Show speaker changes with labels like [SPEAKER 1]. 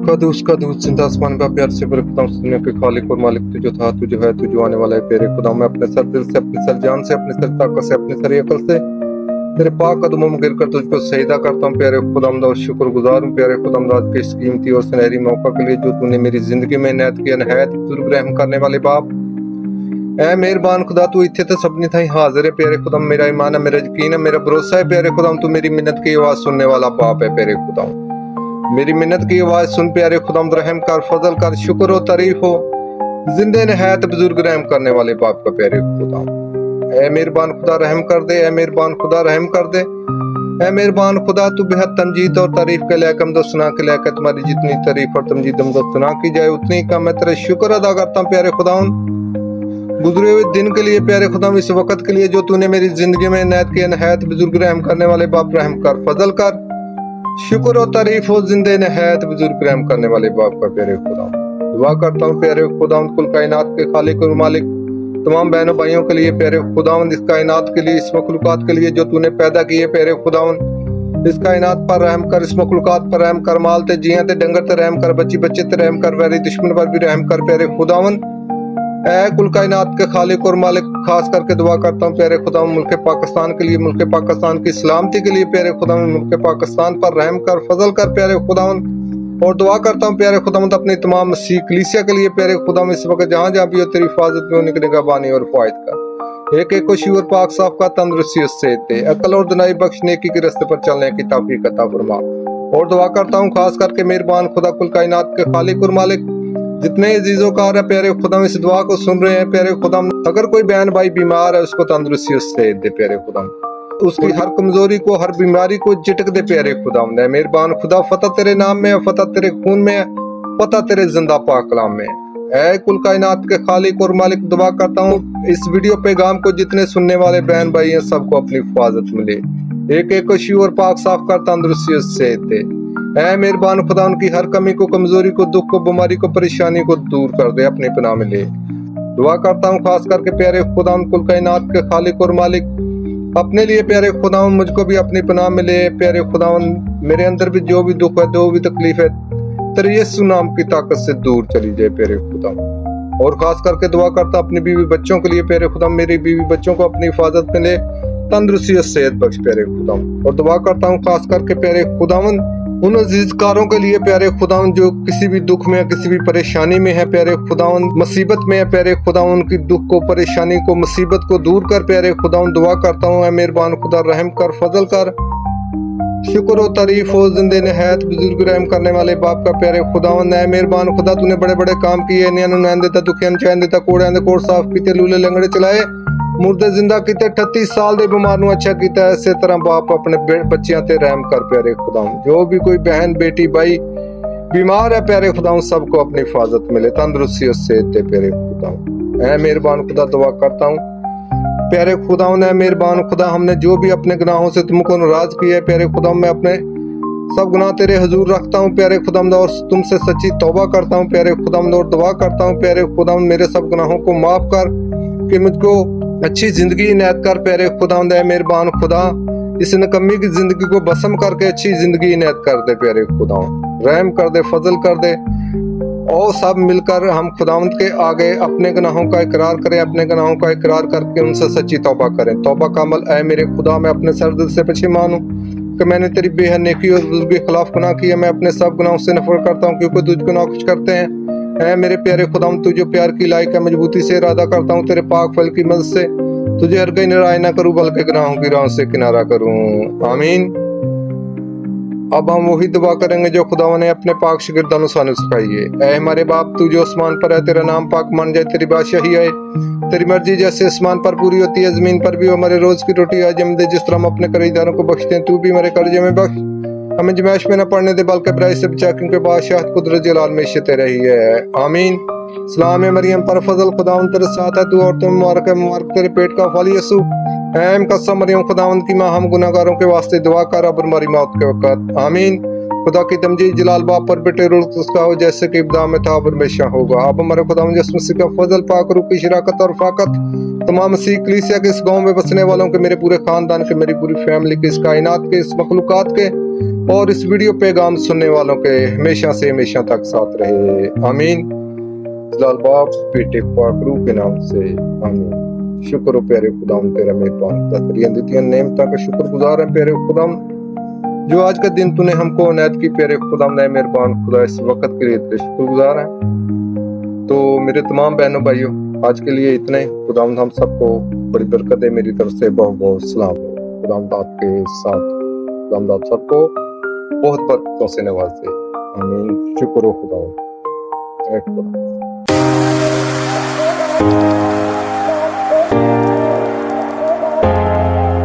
[SPEAKER 1] कद उसका दूध जिंदा आसमान का प्यार से बरकता हूँ सुनने के खालिक और मालिक तू जो था तू जो है तू जो आने वाला है प्यारे खुदा मैं अपने सर दिल से अपनी सर जान से अपनी सर ताकत से अपनी सारी अकल से तेरे पाक कदमों में गिरकर तुझको सजदा करता हूँ प्यारे खुदावंद और शुक्रगुजार हूँ प्यारे खुदावंद आज के इस कीमती और सुनहरी मौका के लिए जो तूने मेरी जिंदगी में इनायत किया नहायत बुजुर्ग रहम करने वाले बाप ऐ मेहरबान खुदा तू इत्थे तो सबनी थाई हाजिर है प्यारे खुदा मेरा ईमान है मेरा यकीन है मेरा भरोसा है प्यारे खुदा तू मेरी मिन्नत की आवाज सुनने वाला बाप है प्यारे खुदा मेरी मिन्नत की आवाज सुन प्यारे खुदा रहम कर फजल कर शुक्र हो तारीफ हो जिंदे नहायत बुजुर्ग रहम करने वाले बाप का प्यारे खुदा ऐ मेहरबान खुदा रहम कर दे ऐ मेहरबान खुदा रहम कर दे ऐ मेहरबान खुदा तू बेहद तमजीद और तारीफ के लायक हमदो सुना के लायक तुम्हारी जितनी तारीफ और तमजीद हमदो सुना की जाए उतनी का मैं तेरा शुक्र अदा करता हूँ प्यारे खुदा गुजरे हुए दिन के लिए प्यारे खुदा इस वक्त के लिए जो तूने मेरी जिंदगी में इनायत किया नहायत बुजुर्ग रहम करने वाले बाप रहम कर फजल कर शुक्र और तारीफ हो जिंदे नहायत बुजुर्ग रहम करने वाले बाप का प्यारे खुदा दुआ करता हूँ प्यारे खुदा कुल कायनात के खालिक और मालिक तमाम बहनों भाइयों के लिए प्यारे खुदावंद इस कायनात के लिए इस मखलूकात के लिए जो तूने पैदा किए प्यारे खुदावंद इस कायनात पर रहम कर इस मखलूकात पर रहम कर माल ते जिया ते डंगर ते रहम कर बच्ची बच्चे ते रहम कर वैरी दुश्मन पर भी रहम कर प्यारे खुदावंद ऐ कुल कायनात के खालिक और मालिक खास करके दुआ करता हूँ प्यारे खुदा मुल्क पाकिस्तान के लिए मुल्क पाकिस्तान की सलामती के लिए प्यारे खुदा मुल्क पाकिस्तान पर रहम कर फजल कर प्यारे खुदा और दुआ करता हूँ प्यारे खुदावंद अपनी तमाम मसीह कलीसिया के लिए प्यारे खुदावंद इस वक्त जहाँ जहाँ भी हो तेरी हिफाजत में होने की निगहबानी और फायद कर एक एक को शिवर पाक साफ का तंदुरुस्ती उससे दे अकल और दुनाई बख्श नेकी के रास्ते पर चलने की तौफीक अता फरमा और दुआ करता हूँ खास करके मेहरबान खुदा कुल कायनात के खालिक और मालिक जितने अजीजों का है प्यारे खुदा इस दुआ को सुन रहे हैं प्यारे खुदा अगर कोई बहन भाई बीमार है उसको तंदुरुस्ती उससे दे प्यारे खुदा उसकी हर कमजोरी को हर बीमारी को झिटक दे प्यारे खुदा मेहरबान खुदा फतह तेरे नाम में है फतह तेरे खून में है फतह तेरे जिंदा पाक कलाम में है कुल कायनात के खालिक और मालिक दुआ करता हूँ इस वीडियो पैगाम को जितने सुनने वाले बहन भाई हैं सबको अपनी हिफाजत मिले एक एक को शिवर पाक साफ कर तंदुरुस्ती उससे दे ऐ मेहरबान खुदा उनकी हर कमी को कमजोरी को दुख को बीमारी को परेशानी को दूर कर दे अपने पनाह में ले दुआ करता हूँ खास करके प्यारे खुदा कुल कायनात के खालिक और मालिक अपने लिए प्यारे खुदा मुझको भी अपनी पनाह में ले प्यारे खुदा मेरे अंदर भी जो भी दुख है जो भी तकलीफ है तेरे यीशु नाम की ताकत से दूर चली जाए प्यारे खुदा और खास करके दुआ करता अपनी बीवी बच्चों के लिए प्यारे खुदा मेरी बीवी बच्चों को अपनी हिफाजत में ले तंदुरुस्ती और सेहत बख्श प्यारे खुदा और दुआ करता हूँ खास करके प्यारे खुदावन उन अजीजकारों के लिए प्यारे खुदावन जो किसी भी दुख में किसी भी परेशानी में है प्यारे खुदावन मुसीबत में है प्यारे खुदावन की दुख को परेशानी को मुसीबत को दूर कर प्यारे खुदावन दुआ करता हूँ मेहरबान खुदा रहम कर फजल कर शुक्र और तारीफ हो जिंदे नहायत बुजुर्ग रहम करने वाले बाप का प्यारे खुदावन है मेहरबान खुदा तूने बड़े बड़े काम किए नैन देता दुखियान चैन देता कोड़े कोड़ साफ किते लूले लंगड़े चलाए मुर्दे जिंदा किते 38 साल दे बीमार नु अच्छा किता इसे तरह बाप अपने बच्चियां ते रहम कर प्यारे खुदा जो भी कोई बहन बेटी भाई बीमार है प्यारे खुदा सबको अपनी हिफाजत मिले तंदुरुस्ती और सेहत दे प्यारे खुदा ऐ मेहरबान खुदा दुआ करता हूँ प्यारे खुदा ने मेहरबान खुदा हमने जो भी अपने गुनाहों से तुमको नाराज किया है प्यारे खुदा मैं अपने सब गुनाह तेरे हुजूर रखता हूँ प्यारे खुदा और तुमसे सच्ची तौबा करता हूँ प्यारे खुदा और दुआ करता हूँ प्यारे खुदा मेरे सब गुनाहों को माफ कर कि मुझको अच्छी जिंदगी इनायत कर प्यारे खुदा मेहरबान खुदा इस नकम्मी की जिंदगी को बसम करके अच्छी जिंदगी इनायत कर दे प्यारे खुदा रहम कर दे फजल कर दे और सब मिलकर हम खुदावंत के आगे अपने गुनाहों का इकरार करें अपने गुनाहों का इकरार करके उनसे सच्ची तौबा करें तौबा का अमल ऐ मेरे खुदा मैं अपने सर दिल से पछीमान हूँ कि मैंने तेरी बेहद नेकी और बुजुर्गी के खिलाफ गुनाह किया मैं अपने सब गुनाहों से नफरत करता हूँ क्योंकि तुझको नाखुश करते हैं ऐ मेरे प्यारे खुदा तू जो प्यार की लायक है मजबूती से इरादा करता हूँ तेरे पाक फल की मदद से तुझे हर कहीं नाराज ना करूँ बल्कि गुनाहों की राह से किनारा करूँ आमीन। अब हम वही दुआ करेंगे जो खुदा ने अपने पाक शागिर्दानों सानू सिखाई है। ऐ हमारे बाप तू जो आसमान पर है तेरा नाम पाक मान जाए तेरी बादशाही आए तेरी मर्जी जैसे आसमान पर पूरी होती है जमीन पर भी हमारे रोज की रोटी आज हम दे जिस तरह हम अपने कर्जदारों को बख्शते हैं तू भी हमारे कर्जे में बख्श हमें जमैश में न पड़ने दे बल्कि बुराई से बचा क्योंकि बादशाह कुदरत जलाल में इश्क़ तेरा ही है आमीन। सलाम है मरियम पर फजल खुदावंद तेरे साथ है तू औरतों में मुबारक है मुबारक तेरे पेट का फल यीशु कसम मरियम खुदावंद की माँ हम गुनाहगारों के वास्ते दुआ कर अब हमारी मौत के वक्त आमीन। खुदा की तमजीद जलाल बाप पर बेटे रुल्क उसका हो जैसे कि इब्दा में था और हमेशा होगा। अब हमारे खुदा मसीह का फजल पाक रूह की शराकत और फाकत तमाम मसीह कलीसिया के इस गांव में बसने वालों के, मेरे पूरे खानदान के, मेरी पूरी फैमिली के, इस कायनात के, इस मखलूकात के और इस वीडियो पैगाम सुनने वालों के हमेशा से हमेशा तक साथ रहे। आमीन। जलाल बाप बेटे पाक रूह के नाम से आमीन। शुक्र हो प्यारे खुदाम तेरा मेहरबान खुदा, तेरी अनदितियां नेमता का शुक्रगुजार है प्यारे खुदाम, जो आज का दिन तूने हमको अनायत की प्यारे खुदाम ने मेहरबान खुदा, इस वक्त के लिए तेरे शुक्रगुजार है। तो मेरे तमाम बहनों भाइयों आज के लिए इतने। खुदाम हम सबको बड़ी बरकत है, मेरी तरफ से बहुत बहुत सलाम हो। खुदाम आपके साथ, खुदाम आप सबको बहुत बरकतों से नवाजे। आमीन। शुक्र हो खुदा।